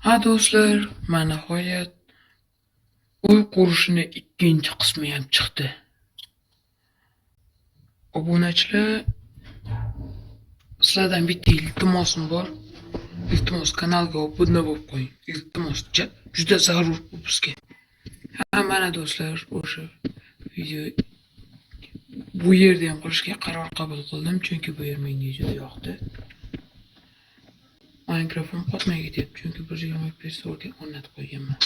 Ha do'stlar, mana nihoyat uy qurishni ikkinchi qismi ham chiqdi. Obunachilar, sizlardan bitta iltimosim bor. Iltimos, kanalga obuna bo'lib qo'ying. Iltimos, juda zarur bu bizga. Ha, mana do'stlar, o'sha video bu yerda ham qilishga qaror qabul qildim, chunki bu yer menga juda yoqdi. Mikrofon qotmay ketyapti, chunki 120 fps ga o'rnatib qo'yganman.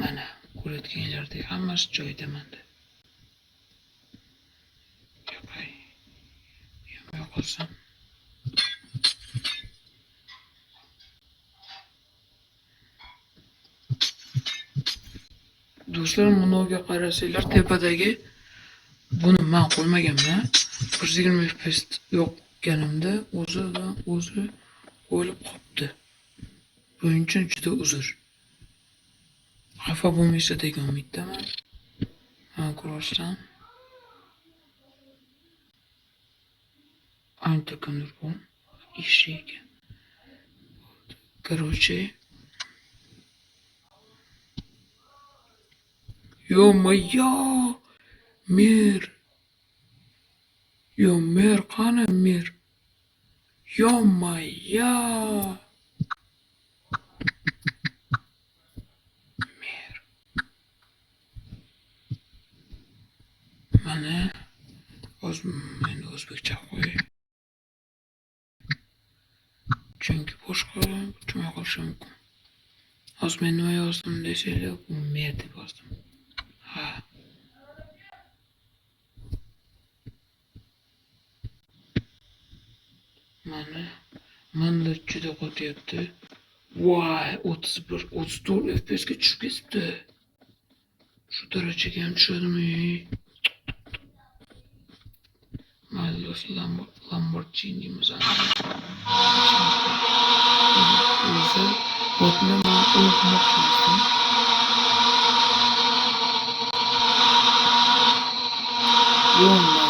Mana ko'rayotganlardek hammasi joyida menda. Yo'qolsam. Do'stlar, bunga qarasanglar, tepadagi buni men qo'ymaganman. 120 fps yo'qganimda o'zidan o'zi qo'yilib qopti. Buning uchun juda uzr. Xafa bo'lmaysiz degan umiddaman. Ha, ko'rasizlar. Ancha kundir bu ish ekan. Короче, ё-моё! Mir. Yo, mir qani mir? Ё-моё! Mir. Mana men o'zbekcha qo'y. Chunki boshqa tushunmay qolishi mumkin. Hozir men nima yozdim desanglar, bu mer deb yozdim. Ha. Mana juda qotyapti. Voy, 31, 34 fps ga tushib ketibdi. Shu darajaga ham tushadimi? Mayli, Lamborghini o'zi botni men o'qimoqchiman. Yomg'ir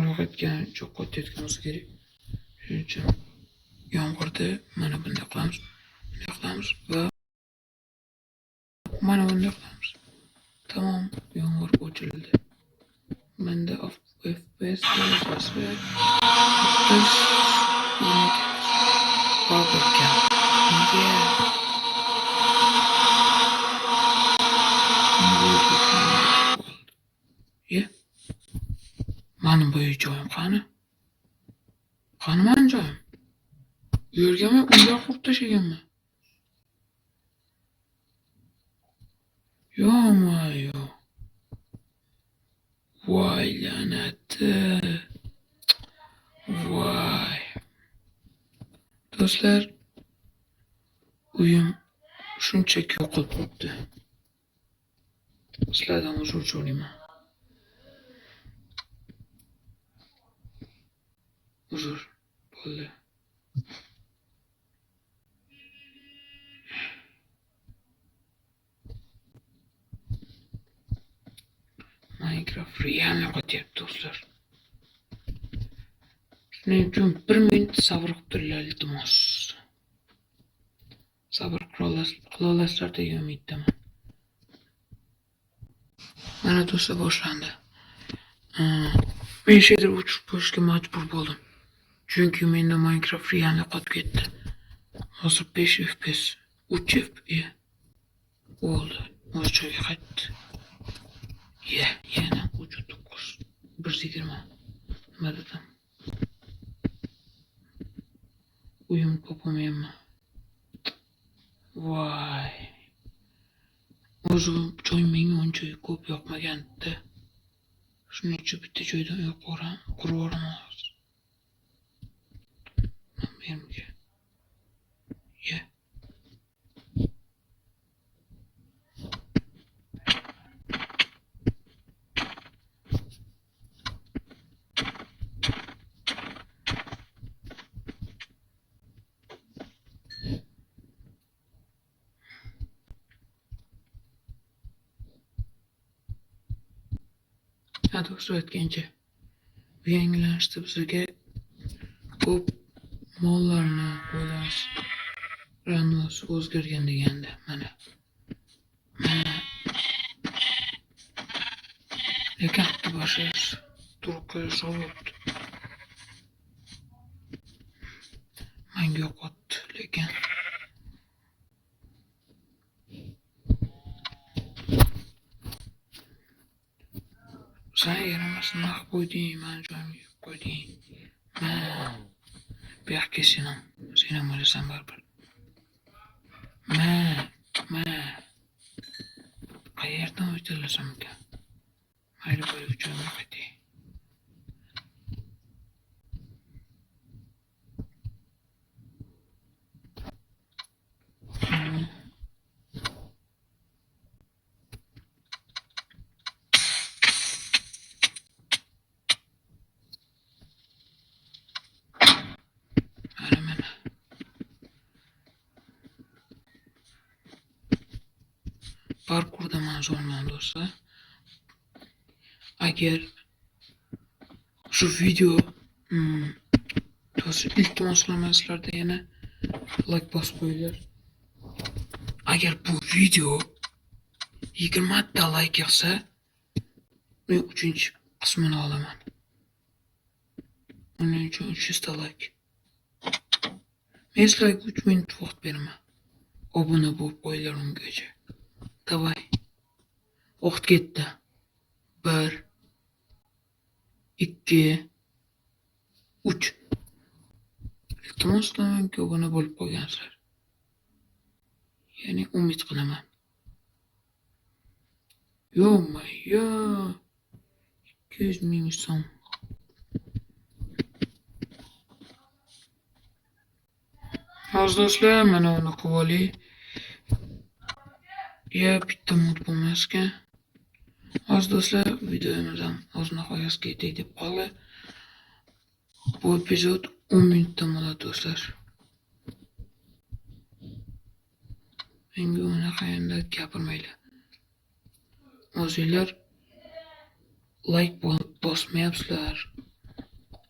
yog'ayotgan, cho'q qotayotgan bo'lsa kerak. Shuning uchun yomg'irda mana bunday qilamiz. Bunday qilamiz va mana bunday qilamiz. Tamam, yomg'ir o'chirildi. Menda FPS darajasi 30 bo'lgan. Mana bu joyim qani? Qani men joyim? Bu yerga men uylar qurib tashlaganman. Yo-moyo. Voy la'nati. Voy. Do'stlar, uyim shunchaki yo'qolib ketdi. Sizlardan uzr so'rayman. Uzr bo'ldi. Minecraft realni qotyapti do'stlar. Shuning uchun 1 minut sabr qilib turinglar, iltimos. Sabr qilasizlar degan umiddaman. Mana do'stlar, boshlandi. Men shader o'chirib qo'yishga majbur bo'ldim. Chunki menda Minecraft realni qotib ketdi. Hozir 5 fps, 3 fps bo'ldi. O'z joyiga qaytdi. Yana 3.9, 120. Nima dedim? Uyim topamayapman. Voy. O'zi joy menga uncha ko'p yoqmaganda. Shuning uchun bitta joydan uy qurib olaman hozir. Menga. Do'stlar, aytgancha bu yangilanishda bizga ko'p mollarni qo'yamiz. Randosi o'zgargan deganda mana. Lekin bitta boshlash turib qo'yish bo'libdi. Menga yo'qotdi lekin. Sen yaramasın naq qo'yding, men joyimga qo'yding. Bu yoqqa sen ham o'lasan baribir. Qayerdan o'tilasam ekan? Mayli qo'yib joyimga qaytay. Mana. Parkurda manzurman do'stlar. Agar shu video iltimos qilaman sizlardan yana like bosib qo'yinglar. Agar bu video 20 ta like yig'sa, men 3-qismini olaman. Uning uchun 300 ta like. Men sizlarga 3 minut vaqt beraman. Obuna bo'lib qo'yinglar ungacha. Davay. Vaqt ketdi. 1 2 3. Iltimos qilamanki obuna bo'lib qo'ygansizlar. Ya'ni umid qilaman. Yo, 200 ming so'm. Hozir do'stlar, mana uni qilib oling. Ya bitta mod bo'lmas ekan. Hozir do'stlar, videomiz ham o'z nihoyasiga yetdi deb qoldi. Bu epizod 10 minutdan bo'ladi do'stlar. Menga unaqa endi gapirmaylar. O'zinglar like bosmayapsizlar.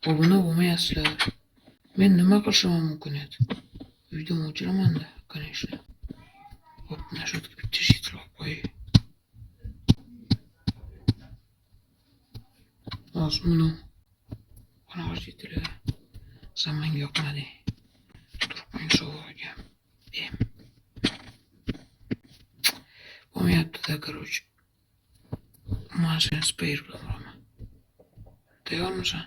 Obuna bo'lmayapsizlar. Men nima qilishim mumkin edi? Videoni o'chiraman-da, конечно. Hop, nashotga bitta shitroq qo'y. Hozir buni qanaqa shitlar? Zamanga yoqmadi. Turib so'g'aga. Bo'lmayapti-da, короче. Mashin spare bilan uraman. Tayyormisan?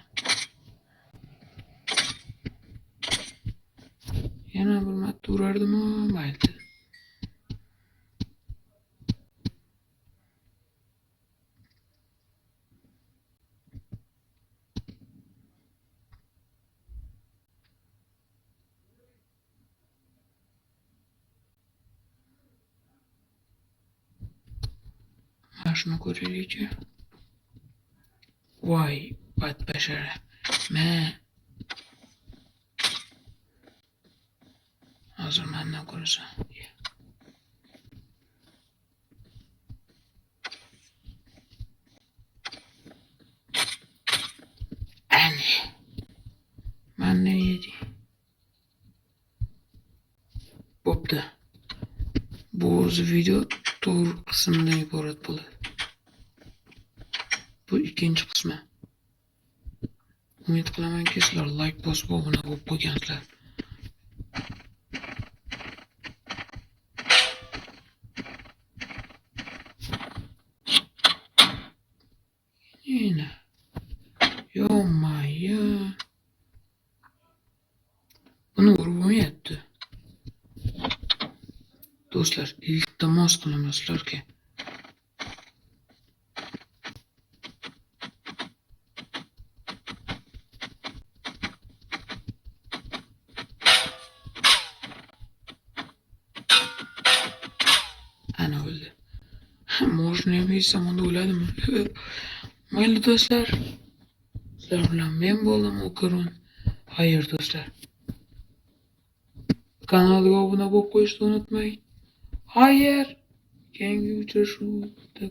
Yana bir marta urardim, mayli. Mana shuni ko'raylikchi. Voy, badbashara. Hozir mendan ko'rasan. Ani. Mana yedi. Bo'pti. Bu video 4 qismdan iborat bo'ladi. Bu ikkinchi qismi. Umid qilamanki sizlar like bosib obuna bo'lib qo'ygansizlar. Yine. Yo-maya. Buni urmayapti. Do'stlar, iltimos qilaman sizlarga. Ana o'ldi. Можно yemsam unda o'ladimi? Mayli do'stlar. Sizlar bilan men bo'ldim O'kirun. Xayr do'stlar. Kanalga obuna bo'lib qo'yishni unutmang. Xayr. Keyingi uchrashuvda